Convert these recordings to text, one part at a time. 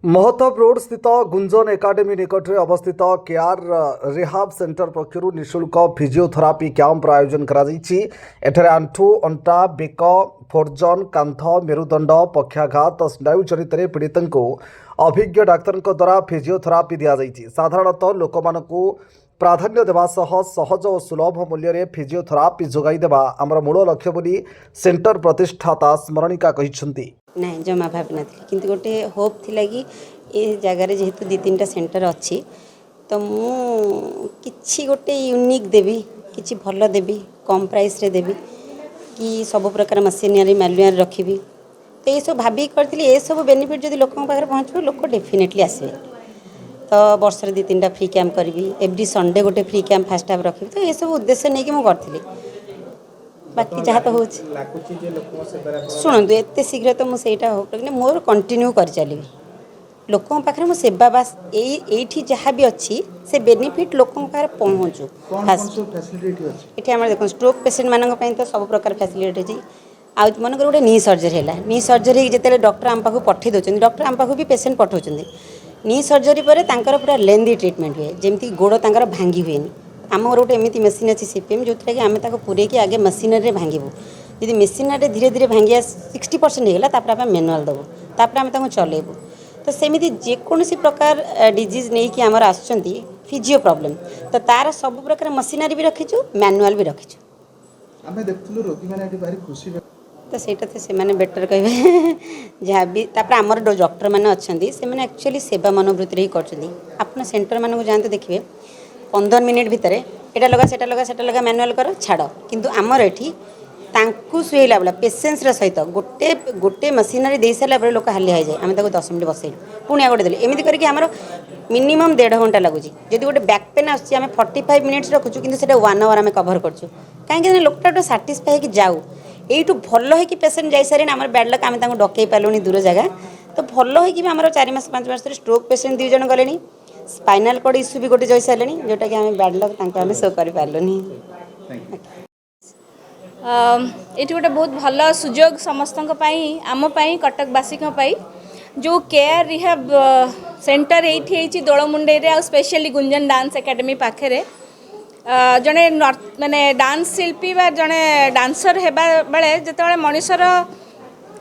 Mahtab road स्थित Gunjan academy निकट में अवस्थित केआर रिहाब सेंटर पक्षर निःशुल्क फिजियोथेरापी कैंपर आयोजन कर आंठू अंटा बेक फोर्जन कांध मेरुदंड पक्षाघात स्नायु जनित पीड़ित अभिज्ञ डाक्तर द्वारा फिजियोथेरापी दि जाइए। साधारणतः लोक प्राधान्य देवा सहज और सुलभ मूल्य फिजियोथेरापी जोगाई देवा आमर मूल लक्ष्य बोली सेंटर प्रतिष्ठाता स्मरणिका कहिसेंती। नहीं जमा भाव ना कि गोटे होप थिला कि ये जगार जेहेतु दी तीन सेंटर अच्छी तो मुझे गोटे यूनिक देवी किसी भल देवी कम प्राइस रे देवी कि सब प्रकार मशीनरी मैनुअल रखी तो ये सब भाभी करी ये सब बेनिफिट जब लोक पाखे पहुँचो लोक डेफिनेटली आसवे। तो वर्ष दी तीन फ्री कैंप करी एवरी संडे गोटे फ्री कैंप फास्ट हाफ रखी तो ये सब उद्देश्य नहीं कि मुझे बाकी जहाँ तो हो शुणु एत शीघ्र तो मुझे हो मोर कंटिन्यू कर चली लोक पाखे मो सेवा बास ये जहाँ भी अच्छी से बेनिफिट लोक पाखे पहुँचू। ये आम देख स्ट्रोक पेसेंट मानी तो सब प्रकार फैसिलिटी अच्छी आज मनकर गोटे नी सर्जरी है नी सर्जरी जिते डॉक्टर आम पाखु पठे दौरान डॉक्टर आम पाखु भी पेसेंट पठाऊँ नी सर्जरी पर पूरा लेंदी ट्रिटमेंट हुए जमी गोड़ तर भांगी हुए आम गोटे एमती मेसीन अच्छी सीपीएम जो कि आम पूरे आगे मशीनरी भांगू जी मेसीनरी धीरे धीरे भांगिया 60% होगा तापर आम मैनुआल देवु तापर आम चलेबू। तो सेमती जेकोसी प्रकार डिजीज नहीं कि आमर आसुँच फिजियो प्रॉब्लम तो तार सब प्रकार मशीनरी भी रखीचु मैनुआल भी रखीचु तो सेटा तो से बेटर कहे जहाँ भी तापर आमर डॉक्टर मैंने अच्छा से एक्चुअली सेवा मनोवृत्ति ही कर सेंटर मानक जाते देखिए 15 मिनिट भितर एटा लगा सेटा लगा सेटा लगा मैनुअल कर छाड़ किंतु आमर एठी तांकु सुईला बेला पेसेंस सहित गोटे गोटे मशीनरी दे सारा पर लोक हालिया जाए आम 10 मिनट बसैलु पुणी गोटे देले एमती करके आमर मिनिमम 1.5 घंटा लगुच जदि गोटे बैक पेन आस 45 मिनिट्स रखुचु कि 1 आवर आम कभर करछु कहीं लोकटा साटिस्फाई कि जाऊ यू भल हो पेसेंट जाई सारे आम बैड लक आम डकई पार्लुनी दूर जगह तो भल हो आम 4 मास 5 मास स्ट्रोक पेसेंट 2 जन गले स्पाइनल कॉर्ड इश्यू भी गोटे जाई सारे जोटा कि आम बैड लक आम शो कर पार्लुनी। ये गोटे बहुत भल सुजोग समस्त आम कटकवासी जो केयर रिहाब सेंटर ये दोलमुंडे आ स्पेशली गुंजन डांस एकेडमी पाखे जड़े माने डांस शिल्पी बा जड़े डांसर हेबा बेले जिते मनीषर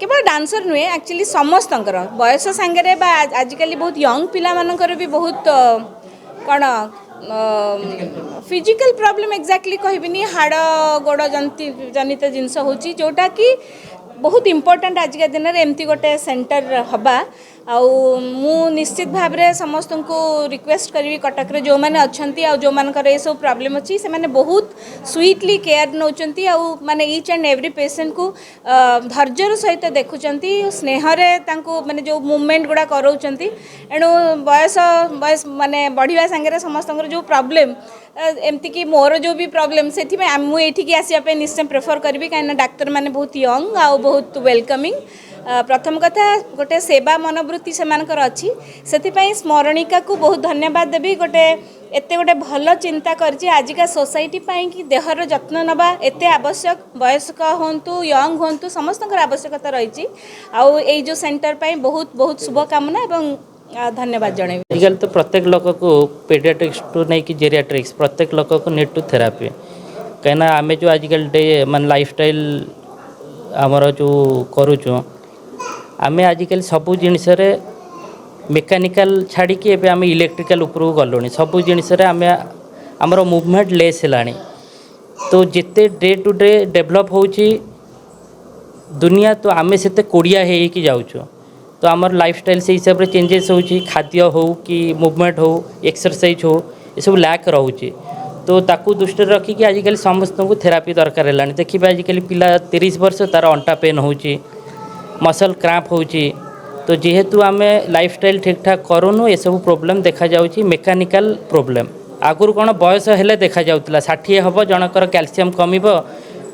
केवल डांसर नुहे एक्चुअली समस्त बयस सांगे आजिकल बहुत यंग पिला मानकर भी बहुत कौन फिजिकल प्रॉब्लम एक्जाक्टली कहबिनी हाड़ गोड़ जनित जिनस होची जोटा कि बहुत इम्पोर्टेंट आजिका दिन में एमती गोटे सेंटर हवा मु निश्चित भाव में समस्त को रिक्वेस्ट करी कटक रे जो मैंने अच्छा जो मानकर ये सब प्रॉब्लम अच्छी से मैंने बहुत स्वीटली केयर नौकरी माने ईच एंड एवरी पेसेंट को धैर्यर सहित देखुंट स्नेहरे माने जो मूवमेंट गुड़ा कराउछंती एणु बयस बयस माने बढ़िया सांगे समस्त जो प्रॉब्लम एमती कि मोर जो भी प्रॉब्लम से मुझे आसपा निश्चय प्रेफर करी कहीं डाक्तर मैंने बहुत यंग आ बहुत वेलकमिंग प्रथम कथा गोटे सेवा मनोवृत्ति से अच्छी से स्मरणिका को बहुत धन्यवाद देवी गोटे एत गोटे भल चिंता कर आजिका सोसाइटी कि देहर जत्न नवा एत आवश्यक वयस्क हूँ यंग हूँ समस्त आवश्यकता रही आई जो सेंटर पर बहुत बहुत शुभकामना एवं धन्यवाद जन। आजकल तो प्रत्येक लोक को पेडियाट्रिक्स टू नहीं कि जेरियाट्रिक्स प्रत्येक लोक को नीड टू थेरापी कहीं आम जो आजकल डे मान लाइफस्टाइल आमर जो करुचु आम आजिकल सबू जिनस मेकानिकल छाड़ी एवं आम इलेक्ट्रिकल उपरକୁ गलुनी सबू जिनस आमर मूवमेंट लेस है तो जिते डे टू डे डेभलप हो दुनिया तो आम से कोड़िया हो जाऊँ तो आमर लाइफस्टाइल से हिसाब से चेंजेस हो खाद्य हो कि मूवमेंट हो एक्सरसाइज हो ये सब लैक रोचे तो ताकू दृष्टि रखिक आजिकल समस्त को थेरापी दरकार है देखिए आजिकल पिला 30 वर्ष तार अंटा पेन हो मसल क्रैम्प हो तो जेहेतु आम लाइफस्टाइल ठीक ठाक करूनु ये सब प्रोब्लेम देखा जाउची मेकानिकल प्रोब्लेम आगुर कौन बयस हेले देखा जाउतला 60 हम जनकर कैल्शियम कमिब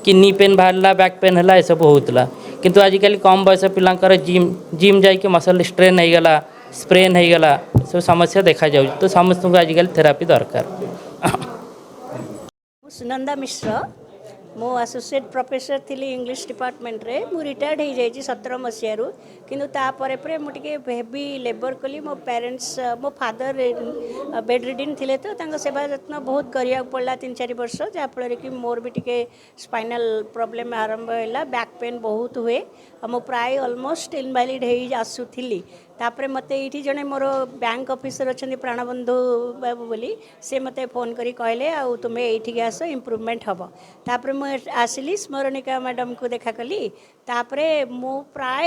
कि नी पेन बाहरला बैक पेन है ये सब होता किंतु आजिकल कम बयस पिलांकर जिम जिम जाइए मसल स्ट्रेन हो गला स्प्रेन हो गला सब समस्या देखा जाउची तो समस्त को आजिकल थेरापी दरकार। सुनंदा मिश्र मो एसोसिएट प्रोफेसर थी इंग्लिश डिपार्टमेंट रे मु रिटायर्ड हो जाइए 17 मसीह କିନ୍ତୁ ତାପରେ ପରେ ମୁଁ ଟିକେ ହେଭି ଲେବର କଲି ମୋ ପ୍ୟାରେଣ୍ଟସ୍ ମୋ ଫାଦର ବେଡ୍ ରିଡିନ୍ ଥିଲେ ତ ତାଙ୍କ ସେବା ଯତ୍ନ ବହୁତ କରିବାକୁ ପଡ଼ିଲା 3-4 ବର୍ଷ ଯାହାଫଳରେ କି ମୋର ବି ଟିକେ ସ୍ପାଇନାଲ୍ ପ୍ରୋବ୍ଲେମ୍ ଆରମ୍ଭ ହେଲା ବ୍ୟାକ୍ ପେନ୍ ବହୁତ ହୁଏ ଆଉ ମୁଁ ପ୍ରାୟ ଅଲମୋଷ୍ଟ ଇନଭାଲିଡ୍ ହେଇ ଆସୁଥିଲି ତାପରେ ମୋତେ ଏଇଠି ଜଣେ ମୋର ବ୍ୟାଙ୍କ ଅଫିସର ଅଛନ୍ତି ପ୍ରାଣବନ୍ଧୁ ବାବୁ ବୋଲି ସେ ମୋତେ ଫୋନ୍ କରି କହିଲେ ଆଉ ତୁମେ ଏଇଠିକି ଆସ ଇମ୍ପ୍ରୁଭମେଣ୍ଟ ହେବ ତାପରେ ମୁଁ ଆସିଲି ସ୍ମରଣିକା ମ୍ୟାଡ଼ାମକୁ ଦେଖା କଲି ତାପରେ ମୁଁ ପ୍ରାୟ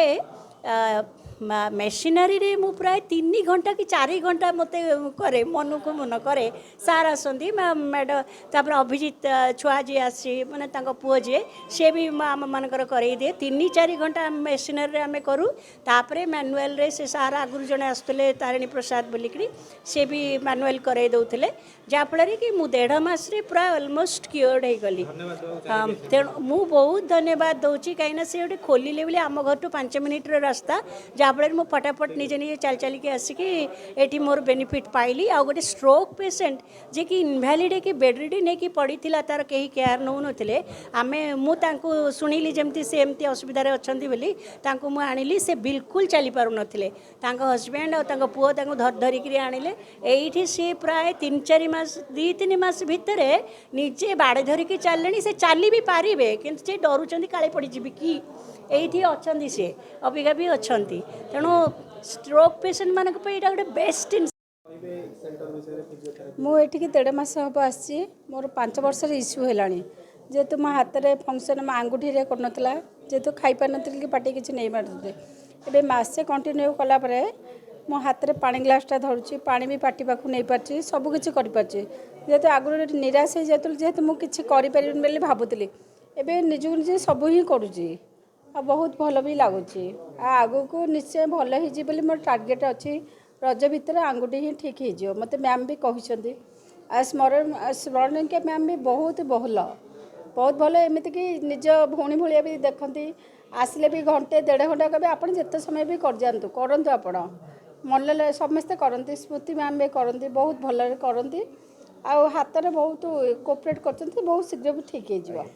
ମେସିନାରୀରେ ମୁଁ ପ୍ରାୟ 3 ଘଣ୍ଟା କି 4 ଘଣ୍ଟା ମୋତେ କରେ ମନକୁ ମନ କରେ ସାର୍ ଆସନ୍ତି ମ୍ୟାଡ଼ାମ ତାପରେ ଅଭିଜିତ ଛୁଆ ଯିଏ ଆସିଛି ମାନେ ତାଙ୍କ ପୁଅ ଯିଏ ସେ ବି ଆମମାନଙ୍କର କରେଇ ଦିଏ 3-4 ଘଣ୍ଟା ମେସିନାରୀରେ ଆମେ କରୁ ତାପରେ ମ୍ୟାନୁଆଲରେ ସେ ସାର୍ ଆଗରୁ ଜଣେ ଆସୁଥିଲେ ତାରିଣୀ ପ୍ରସାଦ ବୋଲିକିରି ସେ ବି ମ୍ୟାନୁଆଲ କରେଇ ଦେଉଥିଲେ ଯାହାଫଳରେ କି ମୁଁ 1.5 ମାସରେ ପୁରା ଅଲମୋଷ୍ଟ କ୍ୟୁଅର୍ଡ ହେଇଗଲି ତେଣୁ ମୁଁ ବହୁତ ଧନ୍ୟବାଦ ଦେଉଛି କାହିଁକିନା ସେ ଗୋଟେ ଖୋଲିଲେ ବୋଲି ଆମ ଘରଠୁ 5 ମିନିଟ୍ର ରାସ୍ତା ଯାହାଫଳରେ ମୁଁ ଫଟାଫଟ ନିଜେ ନିଜେ ଚାଲି ଚାଲିକି ଆସିକି ଏଠି ମୋର ବେନିଫିଟ୍ ପାଇଲି ଆଉ ଗୋଟେ ଷ୍ଟ୍ରୋକ୍ ପେସେଣ୍ଟ ଯିଏକି ଇନଭ୍ୟାଲିଡ୍ ହେଇକି ବେଡ୍ ରିଡିନ୍ ହେଇକି ପଡ଼ିଥିଲା ତାର କେହି କେୟାର ନେଉନଥିଲେ ମୁଁ ତାଙ୍କୁ ଶୁଣିଲି ଯେମିତି ସେ ଏମିତି ଅସୁବିଧାରେ ଅଛନ୍ତି ବୋଲି ତାଙ୍କୁ ମୁଁ ଆଣିଲି ସେ ବିଲକୁଲ ଚାଲିପାରୁନଥିଲେ ତାଙ୍କ ହଜବେଣ୍ଡ ଆଉ ତାଙ୍କ ପୁଅ ତାଙ୍କୁ ଧରିକିରି ଆଣିଲେ ଏଇଠି ସିଏ ପ୍ରାୟ 3-4 ମାସ 2-3 ମାସ ଭିତରେ ନିଜେ ବାଡ଼ି ଧରିକି ଚାଲିଲେଣି ସେ ଚାଲି ବି ପାରିବେ କିନ୍ତୁ ସେ ଡରୁଛନ୍ତି କାଳେ ପଡ଼ିଯିବି କି ଏଇଠି ଅଛନ୍ତି ସେ ଅବିକା ବି ଅଛନ୍ତି ତେଣୁ ଷ୍ଟ୍ରୋକ୍ ପେସେଣ୍ଟମାନଙ୍କ ପାଇଁ ଏଇଟା ଗୋଟେ ବେଷ୍ଟ ମୁଁ ଏଠିକି 1.5 ମାସ ହେବ ଆସିଛି ମୋର 5 ବର୍ଷର ଇସ୍ୟୁ ହେଲାଣି ଯେହେତୁ ମୋ ହାତରେ ଫଙ୍କସନ୍ ମୋ ଆଙ୍ଗୁଠିରେ କରୁନଥିଲା ଯେହେତୁ ଖାଇପାରୁନଥିଲି କି ପାଟି କିଛି ନେଇପାରୁନଥିଲି ଏବେ ମାସେ କଣ୍ଟିନ୍ୟୁ କଲା ପରେ ମୋ ହାତରେ ପାଣି ଗ୍ଲାସ୍ଟା ଧରୁଛି ପାଣି ବି ପାଟି ପାଖକୁ ନେଇପାରୁଛି ସବୁକିଛି କରିପାରୁଛି ଯେହେତୁ ଆଗରୁ ନିରାଶ ହେଇଯାଉଥିଲି ଯେହେତୁ ମୁଁ କିଛି କରିପାରିବିନି ବୋଲି ଭାବୁଥିଲି ଏବେ ନିଜକୁ ନିଜେ ସବୁ ହିଁ କରୁଛି ଆଉ ବହୁତ ଭଲ ବି ଲାଗୁଛି ଆଉ ଆଗକୁ ନିଶ୍ଚୟ ଭଲ ହେଇଯିବ ବୋଲି ମୋର ଟାର୍ଗେଟ୍ ଅଛି ରଜ ଭିତରେ ଆଙ୍ଗୁଠି ହିଁ ଠିକ୍ ହେଇଯିବ ମୋତେ ମ୍ୟାମ୍ ବି କହିଛନ୍ତି ଆଉ ସ୍ମରଣିକା ମ୍ୟାମ୍ ବି ବହୁତ ଭଲ ଏମିତିକି ନିଜ ଭଉଣୀ ଭଳିଆ ବି ଦେଖନ୍ତି ଆସିଲେ ବି 1-1.5 ଘଣ୍ଟା କହିବେ ଆପଣ ଯେତେ ସମୟ ବି କରନ୍ତୁ ଆପଣ ମନରେ ସମସ୍ତେ କରନ୍ତି ସ୍ମୃତି ମ୍ୟାମ୍ ବି କରନ୍ତି ବହୁତ ଭଲରେ କରନ୍ତି ଆଉ ହାତରେ ବହୁତ କୋଅପରେଟ୍ କରୁଛନ୍ତି ବହୁତ ଶୀଘ୍ର ବି ଠିକ୍ ହେଇଯିବ।